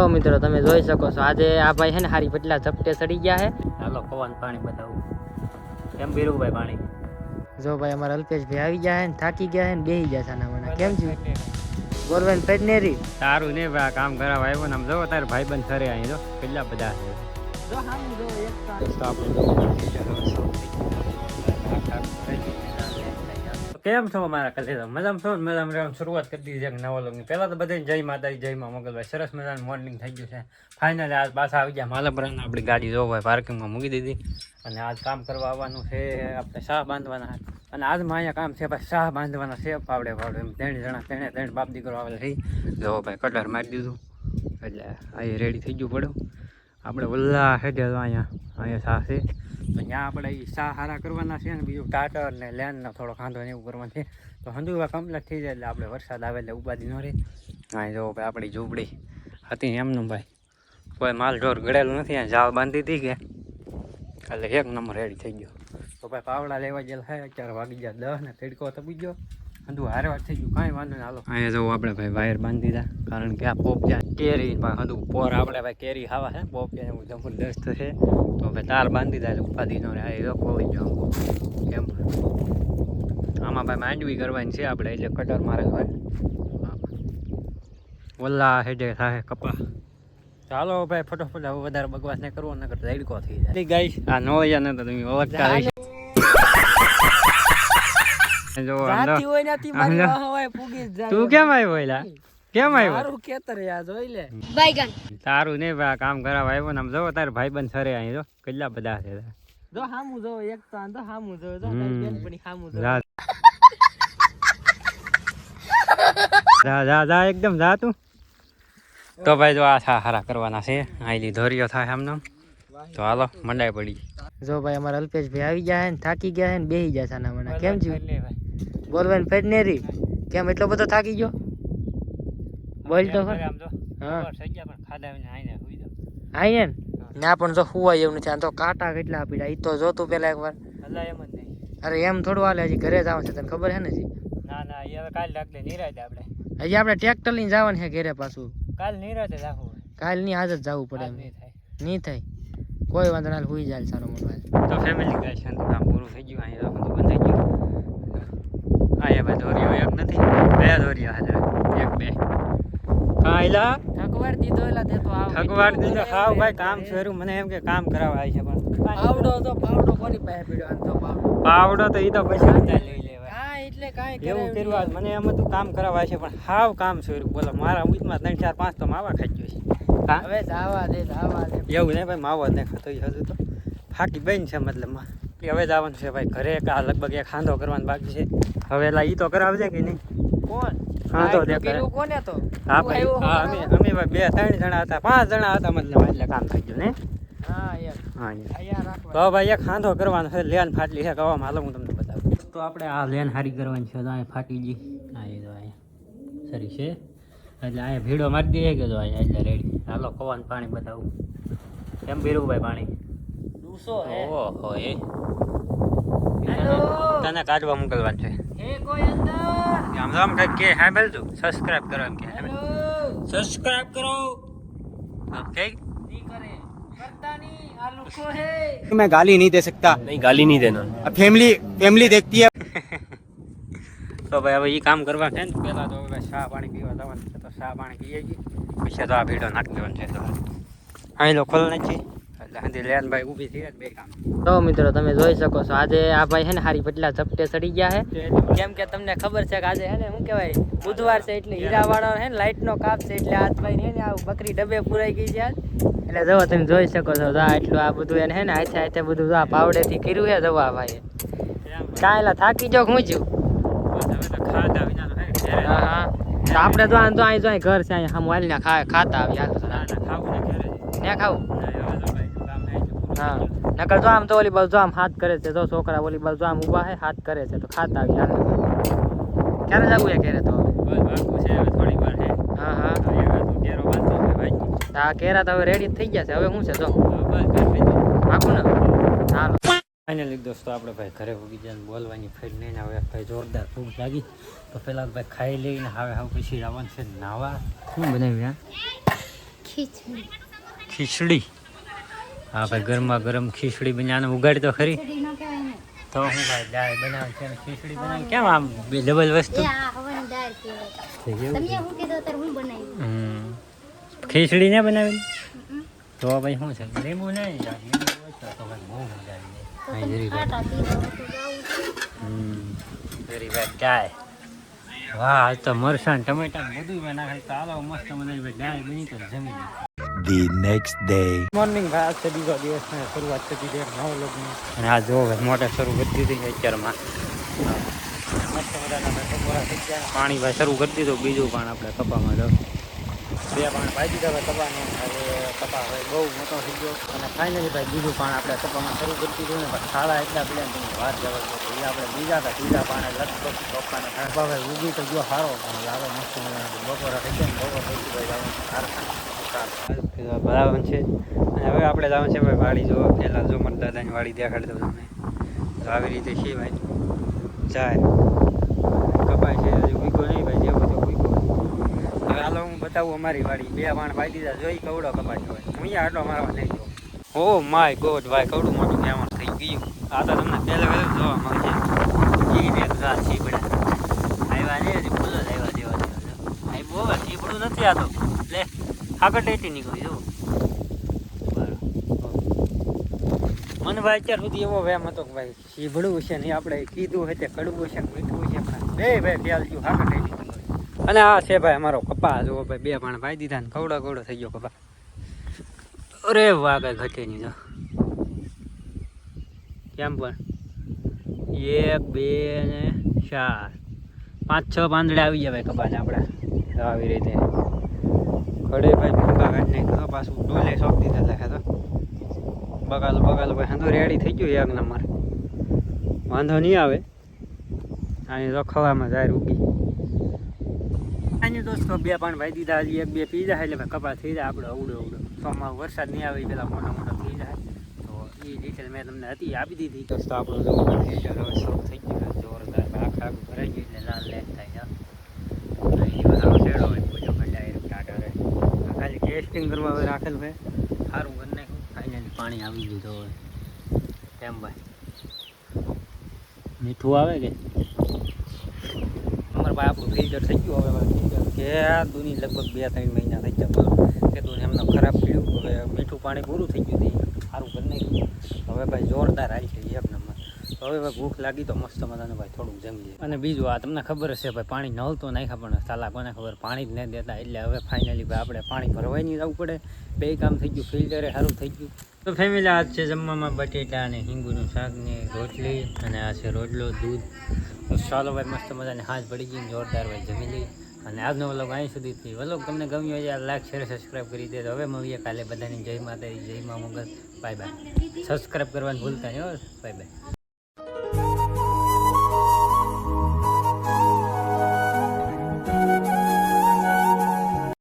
તો મિત્રો તમે જોઈ શકો છો આજે આ ભાઈ છે ને હારી પટલા ઝપટે ચડી ગયા છે. ચાલો પવન પાણી બતાવું કેમ બીરુભાઈ પાણી જો ભાઈ અમારા અલ્પેશભાઈ આવી ગયા છે ને થાકી ગયા છે ને બેહી ગયા છે ના કેમ છે બોલવાન પેટનેરી સારું ને ભાઈ કામ કરાવવા આવ્યો ને આમ જો તારે ભાઈ બંધ કરે અહીં જો કેટલા બધા છે જો હામ જો એક તો કેમ છો મારા કલેજા મજામાં છો મજામાં રહેવાનું શરૂઆત કરી દીધી છે નવા લોગની પહેલાં તો બધાને જય માતાજી જય માં મોગલભાઈ સરસ મજાનું મોર્નિંગ થઈ ગયું છે ફાઇનલી આજ પાછા આવી ગયા માલપરાને આપણી ગાડી જો ભાઈ પાર્કિંગમાં મૂકી દીધી અને આજ કામ કરવા આવવાનું છે આપણે શાહ બાંધવાના અને આજમાં અહીંયા કામ છે ભાઈ શાહ બાંધવાના છે પાવડે એમ ત્રણ બાપ દીકરો આવેલા છે જો ભાઈ કટર મારી દીધું એટલે અહીં રેડી થઈ ગયું પડ્યું આપણે વલ્લા હેડે અહીંયા શાહ છે ત્યાં આપણે એ શાહ હારા કરવાના છે ને બીજું ટાટર ને લેનનો થોડો ખાંધો ને એવું કરવાનું છે તો હંધુવા કમ્પ્લીટ થઈ જાય એટલે આપણે વરસાદ આવે એટલે ઉપાધિ ન રહે હા જો ભાઈ આપણી ઝૂંપડી હતી એમનું ભાઈ કોઈ માલ ઢોર ગળેલું નથી અહીંયા જાવ બાંધી હતી કે એટલે એક નંબર રેડી થઈ ગયો તો ભાઈ પાવડા લેવા ગયેલા છે અત્યારે વાગી ગયા 10 ને તડકો તપી ગયો હંધું હારવાર થઈ ગયું કાંઈ વાંધો નહીં હાલો અહીંયા જવું આપણે ભાઈ વાયર બાંધી દીધા કારણ કે આ પોપ જ્યાં કેરી હંધું પોર આપણે ભાઈ કેરી ખાવા છે પોપ જ્યાં એવું જબરદસ્ત છે તો ભાઈ તાર બાંધી દીધા એટલે ઉપાધિ ન રહે આ પોઈ ગયો કેમ આમાં ભાઈ માંડવી કરવાની છે આપણે એટલે કટર મારે હોય વલ્લા હેડે થાય કપા ચાલો ભાઈ ફટોફટ હવે વધારે બકવાસ ને કરવો નકર રેડકો થઈ જાય ગાઈસ આ નોળિયા ને તો તમે ઓળખતા હશો જો જાતી હોય નથી મારી હોય પૂગી જાય તું કેમ આવ્યો એલા કેમ આવ્યો મારું ખેતર યાર જોઈ લે બાઈગન તારું ને ભાઈ કામ કરાવવા આવ્યો ને આમ જો તાર ભાઈબંધ સરે અહીં જો કેટલા બધા છે જો હામુ જો એક તો આંધો હામુ જો તારી બેનપણી હામુ જો જા એકદમ જા તું તો ભાઈ જો આ હારા કરવાના છે આઈલી ધોરીઓ થાય આમનો તો હાલો મંડાઈ પડી જો ભાઈ અમારા અલ્પેશભાઈ આવી ગયા છે ને થાકી ગયા છે ને બેહી ગયા છે ના કેમ છે બોલવાન પેટનેરી કેમ એટલો બધો થાકી ગયો બોલ તો હા આઈને ના પણ જો હુવા એવું નથી આ તો કાંટા કેટલા પીડા ઈ તો જો તું પેલા એકવાર એમ જ નહીં અરે એમ થોડું હાલે હજી ઘરે જવાનું છે તને ખબર છે ને જી ના એ હવે કાલ લાગલે નિરાતે આપણે હજી આપણે ટ્રેક્ટર લઈને જવાનું છે ઘરે પાછું કાલ નિરાતે જાવું કાલ ની આજ જ જવું પડે એમ નહીં થાય કોઈ વાંધો ના હુઈ જાય સાનો મોબાઈલ તો ફેમિલી ગાય છે કામ પૂરું થઈ ગયું અહીં બધું બંધ થઈ ગયું અહીંયા ભાઈ દોરીઓ એક નથી બે દોરીઓ હાજર એક બે કાયલા ઠકવાર દીધો એલા તે તો આવ ઠકવાર દીધો હાવ ભાઈ કામ શરૂ મને એમ કે કામ કરાવવા આવી છે પણ પાવડો કોની પાસે પીડ્યો આન તો પાવડો તો ઈ તો પછી બધા લઈ લેવાય હા એટલે કાઈ એવું કર્યું મને એમ હતું કામ કરાવવા છે પણ હાવ કામ શરૂ બોલો મારા ઉચમાં 3 4 5 તો માવા ખાઈ ગયો છે હવે જાવા દે એવું નહીં ભાઈ માવો ને ખાતો હજુ તો ફાકી બેન છે મતલબમાં હવે જવાનું છે ભાઈ ઘરે કા લગભગ એક ખાંધો કરવાનો બાકી છે હવે એલા ઈ તો કરાવજે કે નહીં કોણ ખાંધો દે કોને તો હા ભાઈ હા અમે ભાઈ 2 3 જણા હતા 5 જણા હતા મતલબ એટલે કામ થઈ ગયું ને હા યાર હા તો ભાઈ એક ખાંધો કરવાનો છે લેન ફાટલી છે કવામાં હાલો હું તમને બતાવું તો આપણે આ લેન હારી કરવાની છે તો આ ફાટી ગઈ હા એ તો અહીંયા સરી છે એટલે અહીંયા ભીડો મારી દઈએ કે જો અહીંયા એટલે રેડી હાલો કવાનું પાણી બતાવું કેમ બીરુભાઈ પાણી ડૂસો હે ઓહો એ હેલો તને કાઢવા મોકલવાનું છે હે કોઈ અંદર આમ કઈ કે હા બેલ તું સબસ્ક્રાઇબ કરો એમ કે સબસ્ક્રાઇબ કરો ઓકે नहीं करे करता नहीं आलू को है मैं गाली नहीं दे सकता नहीं गाली नहीं देना फैमिली देखती है તો ભાઈ હવે એ કામ કરવા છે ને પહેલાં તો હવે ચા પાણી પીવા જવાનું છે તો ચા પાણી પીએ છીએ પછી તો આ ભીડો નાખી દેવાનું છે તો અહીં લો ખોલ નથી એટલે હાથી લેન ભાઈ ઊભી થઈ બે કામ તો મિત્રો તમે જોઈ શકો છો આજે આ ભાઈ છે ને હારી પટલા ઝપટે ચડી ગયા છે કેમ કે તમને ખબર છે કે આજે હે ને શું કહેવાય બુધવાર છે એટલે હીરાવાળો છે ને લાઇટનો કાપ છે એટલે આજ ભાઈ ને આ બકરી ડબ્બે પુરાઈ ગઈ છે આજ એટલે જો તમે જોઈ શકો છો એટલું આ બધું એને હે ને હાથે બધું આ પાવડેથી કર્યું છે જવા ભાઈ કાંઈલા થાકી જો ખૂંચ્યું હવે તો ખાધા વિના તો હા તો આપણે તો આમ તો અહીં જો ઘર છે અહીંયા હમ વાલીને ખાતા આવી ખાવું ને ઘરે ને ખાવું કામ નહીં હા નકર તો આમ તો ઓલી બાજુ આમ હાથ કરે છે તો છોકરા ઓલી બાજુ આમ ઊભા છે હાથ કરે છે તો ખાતા આવી હાલ ક્યારે જવું એ ઘરે તો બસ બાકુ છે હવે થોડી વાર છે હા હા તો કેરો વાંધો છે ભાઈ આ કેરા તો હવે રેડી થઈ ગયા છે હવે શું છે તો બસ કરી પાકું ને હાલો ફાઇનલી દોસ્તો આપણે ભાઈ ઘરે ઉગી જાય બોલવાની ફેર નહીં હવે ભાઈ જોરદાર ભૂખ લાગી તો પેલા ભાઈ ખાઈ લઈને હવે પછી આવવાનું છે નાવા શું બનાવ્યું ખીચડી ખીચડી. હા ભાઈ, ગરમા ગરમ ખીચડી બની. આને ઉગાડી તો ખરી. ખીચડી ન કહેવાય ને તો હું ભાઈ દાળ બનાવે છે અને ખીચડી બનાવી. કેમ આમ બે ડબલ વસ્તુ? એ આ હવાની દાળ કહેવાય. થઈ ગયું? તમે શું કીધું અત્યારે હું બનાવી ખીચડી ને બનાવી તો ભાઈ શું છે? લીંબુ નહીં યાર, લીંબુ ઓછો તો ભાઈ બહુ મજા આવી જાય. ખાટા પીવા તો જાવું વેરી બેડ ગાય. વાહ, આજ તો મરસાં ટમેટા બધું નાખે તો આલો મસ્ત મજા ગાય બની તો જમી. The next day. મોર્નિંગ ભાઈ, આજ તો બીજો દિવસ ને શરૂઆત કરી દીધી નવ લોકોની. અને આ જો ભાઈ મોટર શરૂ કરી દીધી અત્યારમાં. મસ્ત મજાના કપા થઈ ગયા. પાણી ભાઈ શરૂ કરી દીધું. બીજું પણ આપણે કપામાં જો બે પાણી પાઈ દીધા ભાઈ કપાને. હવે કપા ભાઈ બહુ મોટો થઈ ગયો. અને ફાઇનલી ભાઈ બીજું પાણી આપણે કપામાં શરૂ કરી દીધું ને ભાઈ શાળા એટલા પેલા તમે વાત જવા દો. એ આપણે બીજા પાણી લગભગ કપાને કપા ભાઈ ઉગી તો ગયો સારો પણ આવે મસ્ત મજાના. બપોરે થઈ ગયા ને બપોર પછી ભાઈ જવાનું કારખાને બરાબર છે. અને હવે આપણે જવાનું છે ભાઈ વાડી જો. પહેલાં જો મને દાદાની વાડી દેખાડી દઉં તમને. તો આવી રીતે છે ભાઈ. જાય કપાય છે હજી ઉગો નહીં ભાઈ, જેવો તો ઉગો. હવે હાલો હું બતાવું અમારી વાડી. બે વાણ પાઈ દીધા. જોઈ કવડો કપાય હોય. હું અહીંયા આટલો મારવા નહીં જો. ઓ માય ગોડ ભાઈ, કવડું મોટું કહેવાનું થઈ ગયું. આ તો તમને પહેલાં જોવા મળશે. એ બે ઘા છીબડા આવ્યા ને હજી ફૂલો જ આવ્યા જેવા આ બહુ છીબડું નથી. આ તો લે આગળ ડેટી નીકળી જવું. મને ભાઈ અત્યાર સુધી એવો વેમ હતો કે ભાઈ શીભડું છે ને આપણે કીધું છે તે કડવું છે મીઠું છે પણ બે ભાઈ ખ્યાલ ગયું આગળ ડેટી નીકળી. અને આ છે ભાઈ અમારો કપા. જુઓ ભાઈ બે પાણ પાઈ દીધા ને કવડો થઈ ગયો કપા. અરે વાહ, કઈ ઘટે નહીં જો. કેમ પણ 1 2 ને 4 5 6 પાંદડા આવી જાય ભાઈ કપાને આપણા. આવી રીતે ખડે ભાઈ ભૂકા કાઢી નાખ્યો. પાછું ડોલે શોખ દીધા લાગે તો બગાલો ભાઈ હંધો રેડી થઈ ગયું. એક નંબર વાંધો નહીં આવે. આની તો ખવામાં જાય ઉગી. આની દોસ્તો બે પાણ ભાઈ દીધા. હજી 1 2 પી જાય એટલે ભાઈ કપા થઈ જાય આપણો અવડો સોમાં વરસાદ નહીં આવે પેલા મોટા થઈ જાય. તો એ ડિટેલ મેં તમને હતી આપી દીધી. દોસ્તો આપણો જોવો હવે શરૂ થઈ ગયું જોરદાર. આખા ભરાઈ ગયું એટલે લાલ લેટ થાય છે. એ બધા શેડો હોય પૂજો કટાય ટાટર ખાલી ટેસ્ટિંગ કરવા હવે રાખેલ ભાઈ. સારું કરી નાખ્યું. ફાઇનલી પાણી આવી દીધું હવે. કેમ ભાઈ મીઠું આવે કે અમારે ભાઈ આપણું ફિલ્ટર થઈ ગયું. હવે ફિલ્ટર કે દૂની લગભગ 2-3 મહિના થઈ ગયા. બોલો કે દૂન એમને ખરાબ પડ્યું. હવે મીઠું પાણી પૂરું થઈ ગયું. સારું કરી નાખ્યું. હવે ભાઈ જોરદાર આવી છે એક નંબર. હવે ભાઈ ભૂખ લાગી તો મસ્ત મજાનું ભાઈ થોડુંક જમી જાય. અને બીજું આ તમને ખબર હશે ભાઈ પાણી નળ તો નાખ્યા પણ સાલા કોને ખબર પાણી જ નહીં દેતા. એટલે હવે ફાઇનલી ભાઈ આપણે પાણી ભરવાય નહીં જવું પડે. બે કામ થઈ ગયું. ફિલ્ટરે સારું થઈ ગયું. તો ફેમિલી આજ છે જમવામાં બટેટા અને હિંગુનું શાક ને રોટલી અને આ છે રોટલો દૂધ. તો ચાલો ભાઈ મસ્ત મજાની હાથ પડી ગઈ જોરદાર ભાઈ જમી લઈ. અને આજનો વ્લોગ અહીં સુધીથી. વ્લોગ તમને ગમ્યો હોય લાઈક શેર સબસ્ક્રાઈબ કરી દે. તો હવે મળીએ કાલે. બધાની જય માતાજી, જય મા મોગલ. Bye bye. સબસ્ક્રાઈબ કરવાનું ભૂલતા નહીં. Bye bye.